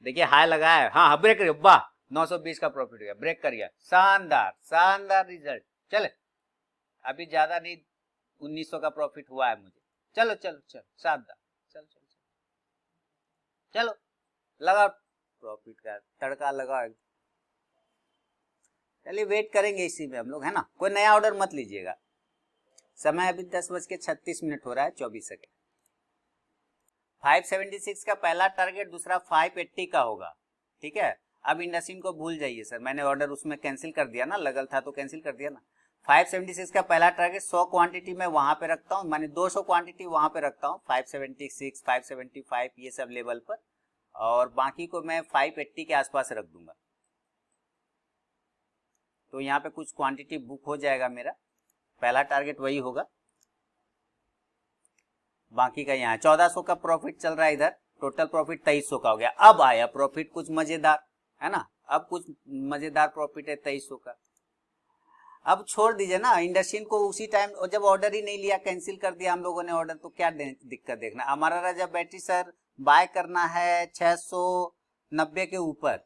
[SPEAKER 1] देखिए हाई लगाया है, हाँ ब्रेक कर, वाह 920 का प्रॉफिट हो गया, ब्रेक कर गया, शानदार शानदार रिजल्ट। चले अभी ज्यादा नहीं, 1900 का प्रॉफिट हुआ है मुझे। चलो चलो चलो शानदार, चलो चलो चलो चलो लगाओ प्रॉफिट का तड़का लगाओ। चलिए वेट करेंगे इसी में हम लोग, है ना, कोई नया ऑर्डर मत लीजिएगा। समय अभी 10:36 हो रहा है, 24 सेकेंड। 576 का पहला टारगेट, दूसरा 580 का होगा, ठीक है। अब इंडस्ट्रीन को भूल जाइए सर, मैंने ऑर्डर उसमें कैंसिल कर दिया ना, लगल था तो कैंसिल कर दिया ना। 576 का पहला टारगेट 100 क्वांटिटी मैं वहां पे रखता हूँ, मैंने 200 क्वांटिटी वहां पे रखता हूँ, 576 575 ये सब लेवल पर, और बाकी को मैं 580 के आसपास रख दूंगा, तो यहाँ पे कुछ क्वांटिटी बुक हो जाएगा मेरा, पहला टारगेट वही होगा। बाकी का यहाँ 1400 का प्रॉफिट चल रहा है, इधर टोटल प्रॉफिट 2300 का हो गया। अब आया प्रॉफिट कुछ मजेदार, है ना, अब कुछ मजेदार प्रॉफिट है 2300 का। अब छोड़ दीजिए ना इंडस्ट्रीन को, उसी टाइम जब ऑर्डर ही नहीं लिया, कैंसिल कर दिया हम लोगों ने ऑर्डर, तो क्या दिक्कत देखना। हमारा राजा बैटरी सर बाय करना है 690 के ऊपर,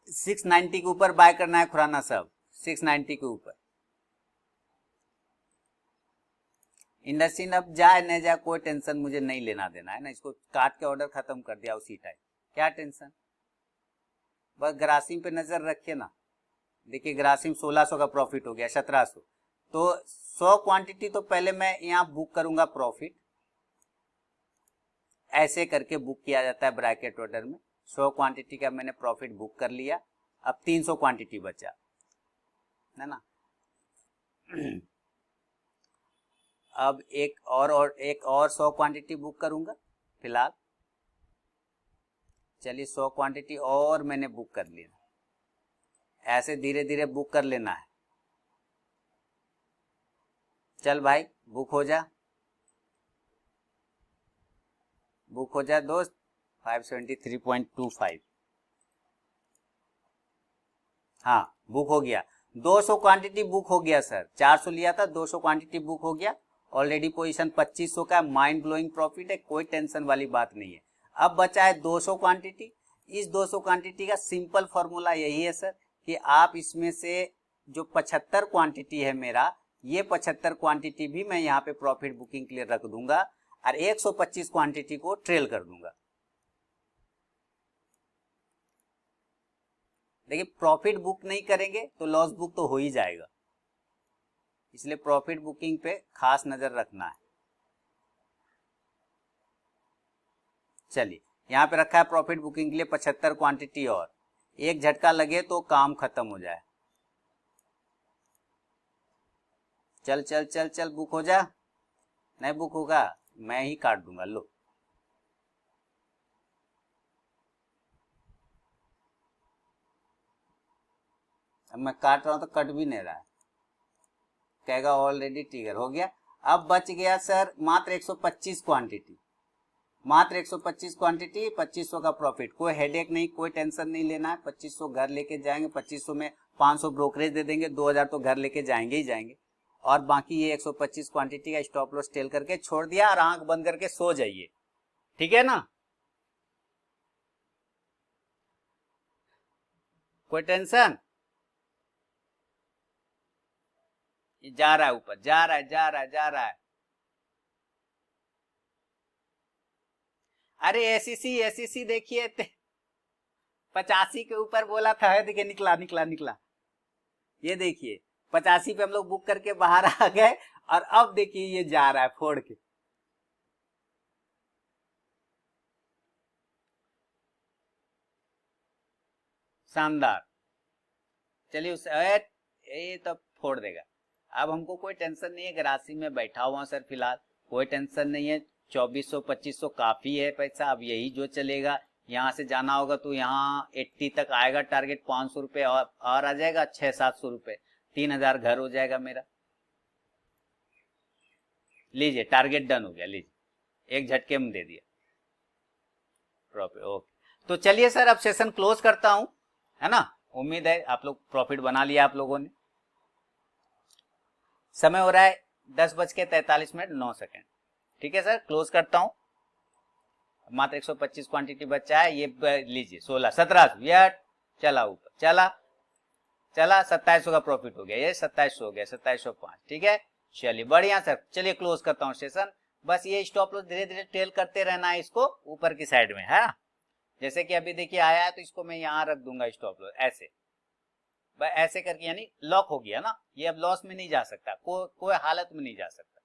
[SPEAKER 1] 690 के ऊपर बाय करना है खुराना साहब, 690 के ऊपर। इंडस्ट्रीन अब जाए न जाए कोई टेंशन मुझे नहीं लेना देना है ना, इसको काट के ऑर्डर खत्म कर दिया उसी टाइम, क्या टेंशन। बस ग्रासिम पे नजर रखिए ना, देखिए ग्रासिम 1600 का प्रॉफिट हो गया, 1700, तो 100 क्वांटिटी तो पहले मैं यहाँ बुक करूंगा प्रॉफिट, ऐसे करके बुक किया जाता है ब्रैकेट ऑर्डर में। 100 क्वांटिटी का मैंने प्रॉफिट बुक कर लिया, अब 300 क्वांटिटी बचा, है ना। अब एक और 100 क्वांटिटी बुक करूंगा फिलहाल। चलिए 100 क्वांटिटी और मैंने बुक कर लिया, ऐसे धीरे धीरे बुक कर लेना है। चल भाई बुक हो जा, बुक हो जा दोस्त, 573.25, हाँ बुक हो गया, 200 क्वांटिटी बुक हो गया सर, 400 लिया था, 200 क्वांटिटी बुक हो गया ऑलरेडी, पोजीशन 2500 का, माइंड ब्लोइंग प्रॉफिट है, कोई टेंशन वाली बात नहीं है। अब बचा है 200 क्वांटिटी, इस 200 क्वांटिटी का सिंपल फॉर्मूला यही है सर, कि आप इसमें से जो 75 क्वांटिटी है मेरा, ये 75 क्वांटिटी भी मैं यहाँ पे प्रॉफिट बुकिंग के लिए रख दूंगा, और 125 क्वांटिटी को ट्रेल कर दूंगा। देखिए प्रॉफिट बुक नहीं करेंगे तो लॉस बुक तो हो ही जाएगा, इसलिए प्रॉफिट बुकिंग पे खास नजर रखना है। चलिए यहाँ पे रखा है प्रॉफिट बुकिंग के लिए 75 क्वांटिटी, और एक झटका लगे तो काम खत्म हो जाए। चल चल चल चल बुक हो जा, नहीं बुक होगा मैं ही काट दूंगा, लो अब मैं काट रहा हूं तो कट भी नहीं रहा है, कहेगा ऑलरेडी ट्रिगर हो गया। अब बच गया सर मात्र 125 क्वांटिटी, मात्र 125 क्वांटिटी, 2500 का प्रॉफिट, कोई हेडेक नहीं, कोई टेंशन नहीं लेना है, 2500 घर लेके जाएंगे, 2500 में 500 ब्रोकरेज दे देंगे, 2000 तो घर लेके जाएंगे ही जाएंगे, और बाकी ये 125 क्वांटिटी का स्टॉप लॉस टेल करके छोड़ दिया, और आंख बंद करके सो जाइए, ठीक है ना, कोई टेंशन। जा रहा है ऊपर, जा रहा है, जा रहा है, जा रहा है। अरे एसीसी, एसीसी देखिए 85 के ऊपर बोला था, है देखिए, निकला निकला निकला। ये देखिए 85 पे हम लोग बुक करके बाहर आ गए, और अब देखिए ये जा रहा है फोड़ के। शानदार। चलिए उस ये तो फोड़ देगा। अब हमको कोई टेंशन नहीं है, ग्रासी में बैठा हुआ सर फिलहाल, कोई टेंशन नहीं है। 2400 2500 काफी है पैसा, अब यही जो चलेगा। यहाँ से जाना होगा तो यहाँ 80 तक आएगा टारगेट, 500 रुपये और आ जाएगा, 600-700 रुपये, 3000 घर हो जाएगा मेरा। लीजिए टारगेट डन हो गया, लीजिए एक झटके में दे दिया प्रॉफिट। ओके, तो चलिए सर अब सेशन क्लोज करता हूं, है ना। उम्मीद है आप लोग प्रॉफिट बना लिया आप लोगों ने। समय हो रहा है 10:43:09। ठीक है सर, क्लोज करता हूं। मात्र 125 क्वांटिटी बचा है, ये लीजिए 16 1700 ये चला ऊपर, चला चला 2700 का प्रॉफिट हो गया, ये 2700 हो गया, 2705। ठीक है, चलिए बढ़िया सर। चलिए क्लोज करता हूँ सेशन। बस ये स्टॉप लॉस धीरे धीरे ट्रेल करते रहना है इसको ऊपर की साइड में, है ना। जैसे कि अभी देखिए आया है तो इसको मैं यहाँ रख दूंगा स्टॉप लॉस, ऐसे ऐसे करके, यानी लॉक हो गया ना, ये अब लॉस में नहीं जा सकता, कोई हालत में नहीं जा सकता।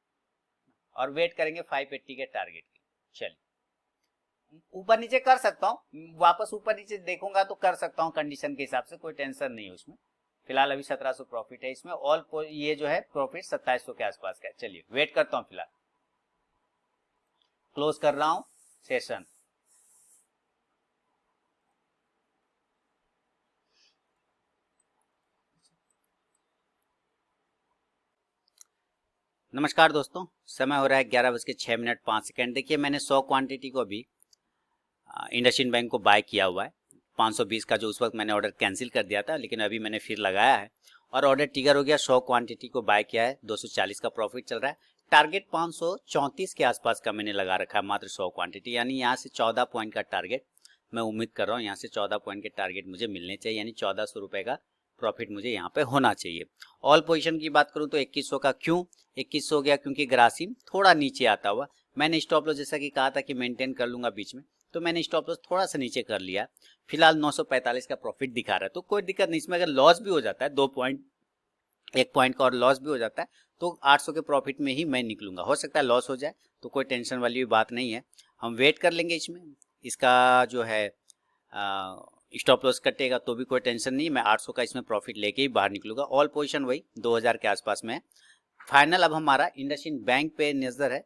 [SPEAKER 1] और वेट करेंगे 580 के टारगेट की। चलिए ऊपर नीचे कर सकता हूँ, वापस ऊपर नीचे देखूंगा तो कर सकता हूँ कंडीशन के हिसाब से, कोई टेंशन नहीं है उसमें। फिलहाल अभी 1700 प्रॉफिट है इसमें, ऑल ये जो है प्रॉफिट 2700 के आसपास का है। चलिए वेट करता हूँ, फिलहाल क्लोज कर रहा हूँ सेशन। नमस्कार दोस्तों, समय हो रहा है 11:06:05। देखिए मैंने 100 क्वांटिटी को अभी इंडसइंड बैंक को बाय किया हुआ है। 520 का जो उस वक्त मैंने ऑर्डर कैंसिल कर दिया था, लेकिन अभी मैंने फिर लगाया है और ऑर्डर ट्रिगर हो गया। 100 क्वांटिटी को बाय किया है, 240 का प्रॉफिट चल रहा है। टारगेट 534 के आसपास का मैंने लगा रखा है, मात्र 100 क्वांटिटी, यानी यहाँ से 14 पॉइंट का टारगेट मैं उम्मीद कर रहा हूँ। यहाँ से 14 पॉइंट के टारगेट मुझे मिलने चाहिए, यानी 1400 रुपये का प्रॉफिट मुझे यहाँ पे होना चाहिए। ऑल पोजीशन की बात करूँ तो 2100 का, क्यों 2100 हो गया, क्योंकि ग्रासिम थोड़ा नीचे आता हुआ, मैंने स्टॉप लॉस जैसा कि कहा था कि मेंटेन कर लूंगा बीच में, तो मैंने स्टॉप लॉस थोड़ा सा नीचे कर लिया। फिलहाल 945 का प्रॉफिट दिखा रहा है, तो कोई दिक्कत नहीं। इसमें अगर लॉस भी हो जाता है 1 पॉइंट का और लॉस भी हो जाता है तो 800 के प्रॉफिट में ही मैं निकलूंगा। हो सकता है लॉस हो जाए, तो कोई टेंशन वाली भी बात नहीं है, हम वेट कर लेंगे इसमें। इसका जो है स्टॉप लॉस कटेगा तो भी कोई टेंशन नहीं, मैं 800 का इसमें प्रॉफिट लेके ही बाहर निकलूंगा। ऑल पोजीशन वही 2000 के आसपास में। फाइनल अब हमारा इंडसइंड बैंक पे नजर है,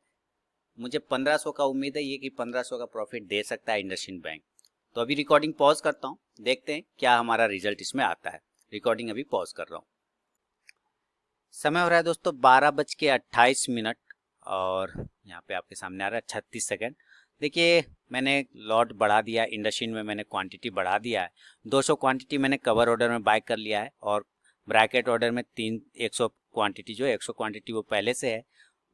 [SPEAKER 1] मुझे 1500 का उम्मीद है ये कि 1500 का प्रॉफिट दे सकता है इंडसइंड बैंक। तो अभी रिकॉर्डिंग पॉज करता हूँ, देखते हैं क्या हमारा रिजल्ट इसमें आता है। रिकॉर्डिंग अभी पॉज कर रहा हूँ। समय हो रहा है दोस्तों 12:28 और यहाँ पे आपके सामने आ रहा है 36 सेकेंड। देखिए मैंने लॉट बढ़ा दिया, इंडसइंड में मैंने क्वांटिटी बढ़ा दिया है। 200 क्वांटिटी मैंने कवर ऑर्डर में बाय कर लिया है, और ब्रैकेट ऑर्डर में 100 क्वांटिटी, जो 100 क्वांटिटी वो पहले से है,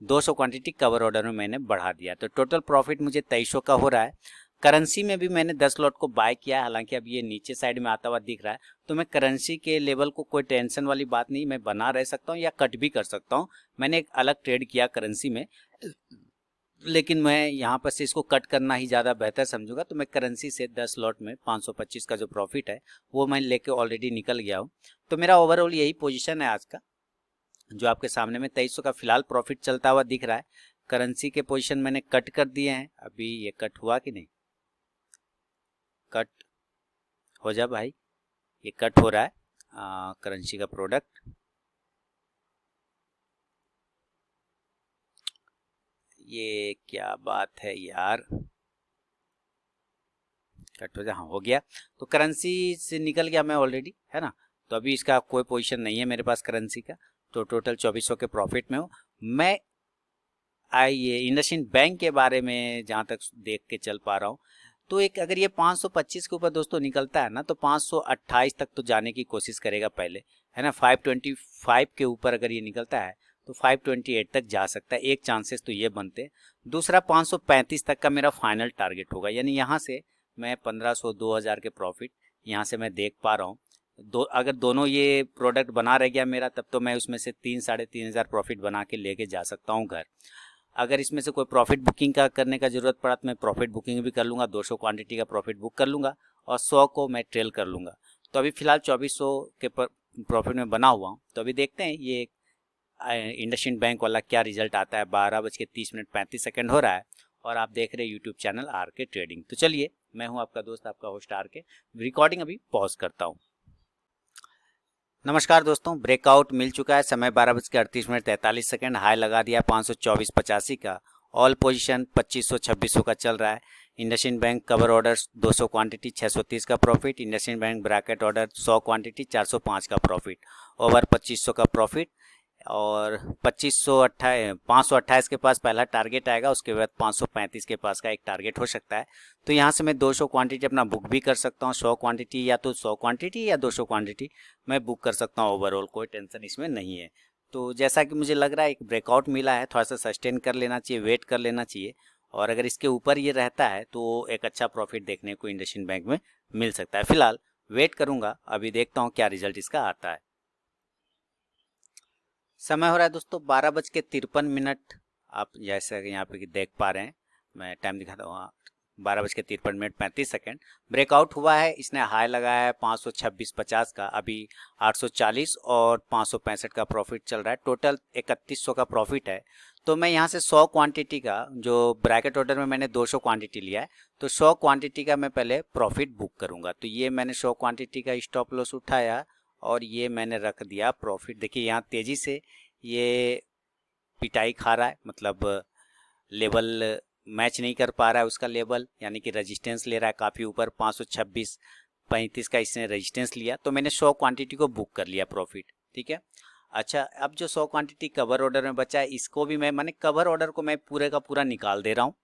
[SPEAKER 1] 200 क्वांटिटी कवर ऑर्डर में मैंने बढ़ा दिया। तो टोटल प्रॉफिट मुझे 2300 का हो रहा है। करेंसी में भी मैंने 10 लॉट को बाय किया है, हालांकि अब ये नीचे साइड में आता हुआ दिख रहा है, तो मैं करेंसी के लेवल को कोई टेंशन वाली बात नहीं, मैं बना रह सकता हूँ या कट भी कर सकता हूँ। मैंने एक अलग ट्रेड किया करेंसी में, लेकिन मैं यहाँ पर से इसको कट करना ही ज़्यादा बेहतर समझूंगा। तो मैं करेंसी से 10 लॉट में 525 का जो प्रॉफिट है वो मैं लेके ऑलरेडी निकल गया हूँ। तो मेरा ओवरऑल यही पोजीशन है आज का, जो आपके सामने में 2300 का फिलहाल प्रॉफिट चलता हुआ दिख रहा है। करेंसी के पोजीशन मैंने कट कर दिए हैं, अभी ये कट हुआ कि नहीं, कट हो जा भाई, ये कट हो रहा है करेंसी का प्रोडक्ट। ये क्या बात है यार, कट हो जा, हाँ हो गया। तो करेंसी से निकल गया मैं ऑलरेडी, है ना। तो अभी इसका कोई पोजीशन नहीं है मेरे पास करेंसी का, तो टोटल 2400 के प्रॉफिट में हूँ मैं। आइए इंडसइंड बैंक के बारे में जहाँ तक देख के चल पा रहा हूँ, तो एक अगर ये 525 के ऊपर दोस्तों निकलता है ना, तो 528 तक तो जाने की कोशिश करेगा पहले, है ना। 525 के ऊपर अगर ये निकलता है तो 528 तक जा सकता है, एक चांसेस तो ये बनते हैं। दूसरा 535 तक का मेरा फाइनल टारगेट होगा, यानी यहाँ से मैं 1500 2000 के प्रॉफिट यहाँ से मैं देख पा रहा हूँ। अगर दोनों ये प्रोडक्ट बना रह गया मेरा, तब तो मैं उसमें से 3-3.5 प्रॉफिट बना के लेके जा सकता हूँ घर। अगर इसमें से कोई प्रॉफिट बुकिंग का करने का ज़रूरत पड़ा तो मैं प्रॉफिट बुकिंग भी कर लूँगा, 200 क्वांटिटी का प्रॉफिट बुक कर लूँगा और 100 को मैं ट्रेल कर लूँगा। तो अभी फ़िलहाल 2400 के प्रॉफिट में बना हुआ हूँ। तो अभी देखते हैं ये इंडसइंड बैंक वाला क्या रिजल्ट आता है। 12:30 हो रहा है और आप देख रहे हैं यूट्यूब चैनल आर के ट्रेडिंग। तो चलिए, मैं हूं आपका दोस्त, आपका होस्ट आर के। रिकॉर्डिंग अभी पॉज करता हूं। नमस्कार दोस्तों, ब्रेकआउट मिल चुका है। समय 12:38 हाई लगा दिया 524.85 का। ऑल पोजीशन 2500-2600 का चल रहा है। IndusInd bank cover order 200 quantity 630 का profit. IndusInd bank bracket order 100 quantity 405 का प्रॉफिट। ओवर 2500 का प्रॉफिट और 528 के पास पहला टारगेट आएगा, उसके बाद 535 के पास का एक टारगेट हो सकता है। तो यहाँ से मैं 200 क्वांटिटी अपना बुक भी कर सकता हूँ। 100 क्वांटिटी या तो 100 क्वांटिटी या 200 क्वांटिटी मैं बुक कर सकता हूँ ओवरऑल, कोई टेंशन इसमें नहीं है। तो जैसा कि मुझे लग रहा है एक ब्रेकआउट मिला है, थोड़ा सा सस्टेन कर लेना चाहिए, वेट कर लेना चाहिए और अगर इसके ऊपर ये रहता है तो एक अच्छा प्रॉफिट देखने को इंडसइंड बैंक में मिल सकता है। फिलहाल वेट करूँगा, अभी देखता हूँ क्या रिजल्ट इसका आता है। समय हो रहा है दोस्तों 12:53। आप जैसे यहाँ पे देख पा रहे हैं, मैं टाइम दिखाता हूँ, 12:53:35। ब्रेकआउट हुआ है, इसने हाई लगाया है 526.50 का। अभी 840 और 565 का प्रॉफिट चल रहा है। टोटल 3100 का प्रॉफिट है। तो मैं यहाँ से 100 क्वांटिटी का, जो ब्रैकेट ऑर्डर में मैंने 200 क्वांटिटी लिया है, तो 100 क्वांटिटी का मैं पहले प्रॉफिट बुक करूँगा। तो ये मैंने 100 क्वांटिटी का स्टॉप लॉस उठाया और ये मैंने रख दिया प्रॉफिट। देखिए यहाँ तेज़ी से ये पिटाई खा रहा है, मतलब लेवल मैच नहीं कर पा रहा है उसका लेवल, यानी कि रेजिस्टेंस ले रहा है काफ़ी ऊपर। 526.35 का इसने रेजिस्टेंस लिया, तो मैंने 100 क्वांटिटी को बुक कर लिया प्रॉफिट। ठीक है। अच्छा, अब जो 100 क्वांटिटी कवर ऑर्डर में बचा है, इसको भी मैंने कवर ऑर्डर को मैं पूरे का पूरा निकाल दे रहा हूँ।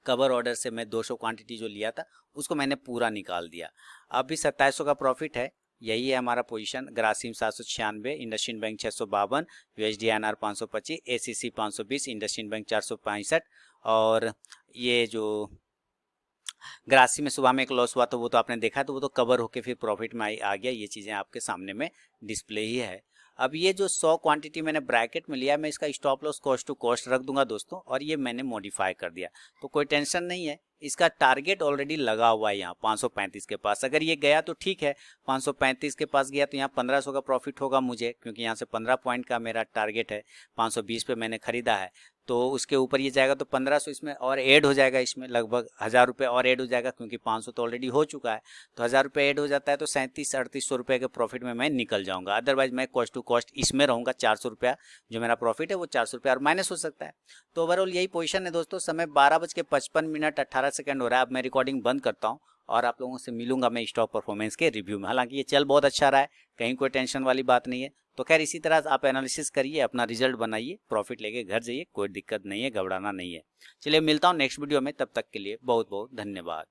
[SPEAKER 1] कवर ऑर्डर से मैं 200 क्वांटिटी जो लिया था उसको मैंने पूरा निकाल दिया। अभी 2700 का प्रॉफिट है। यही है हमारा position. Grasim 796, IndusInd bank 652, USD/INR 525, ACC 520, IndusInd bank 465 और ये जो ग्रासी में सुबह में एक लॉस हुआ तो वो तो आपने देखा, तो वो तो कवर होके फिर प्रॉफिट में आ गया। ये चीज़ें आपके सामने में डिस्प्ले ही है। अब ये जो 100 क्वांटिटी मैंने ब्रैकेट में लिया, मैं इसका stop loss cost to cost रख दूंगा दोस्तों, और ये मैंने मॉडिफाई कर दिया, तो कोई टेंशन नहीं है। इसका टारगेट ऑलरेडी लगा हुआ है यहाँ 535 के पास। अगर ये गया तो ठीक है, 535 के पास गया तो यहाँ 1500 का प्रॉफिट होगा मुझे, क्योंकि यहाँ से 15 पॉइंट का मेरा टारगेट है। 520 पे मैंने खरीदा है, तो उसके ऊपर ये जाएगा तो 1500 इसमें और ऐड हो जाएगा। इसमें लगभग 1000 रुपये और ऐड हो जाएगा, क्योंकि 500 तो ऑलरेडी हो चुका है। तो 1000 रुपये ऐड हो जाता है, तो 3700-3800 रुपये के प्रॉफिट में मैं निकल जाऊंगा। अदरवाइज मैं कॉस्ट टू कॉस्ट इसमें रहूँगा। 400 रुपया जो मेरा प्रॉफिट है वो 400 रुपया और माइनस हो सकता है। तो ओवरऑल यही पोजीशन है दोस्तों। समय 12:55:18 हो रहा है। अब मैं रिकॉर्डिंग बंद करता हूँ और आप लोगों से मिलूंगा मैं स्टॉक परफॉर्मेंस के रिव्यू में। हालांकि ये चल बहुत अच्छा रहा है, कहीं कोई टेंशन वाली बात नहीं है। तो खैर इसी तरह आप एनालिसिस करिए, अपना रिजल्ट बनाइए, प्रॉफिट लेके घर जाइए, कोई दिक्कत नहीं है, घबराना नहीं है। चलिए मिलता हूँ नेक्स्ट वीडियो में, तब तक के लिए बहुत बहुत धन्यवाद।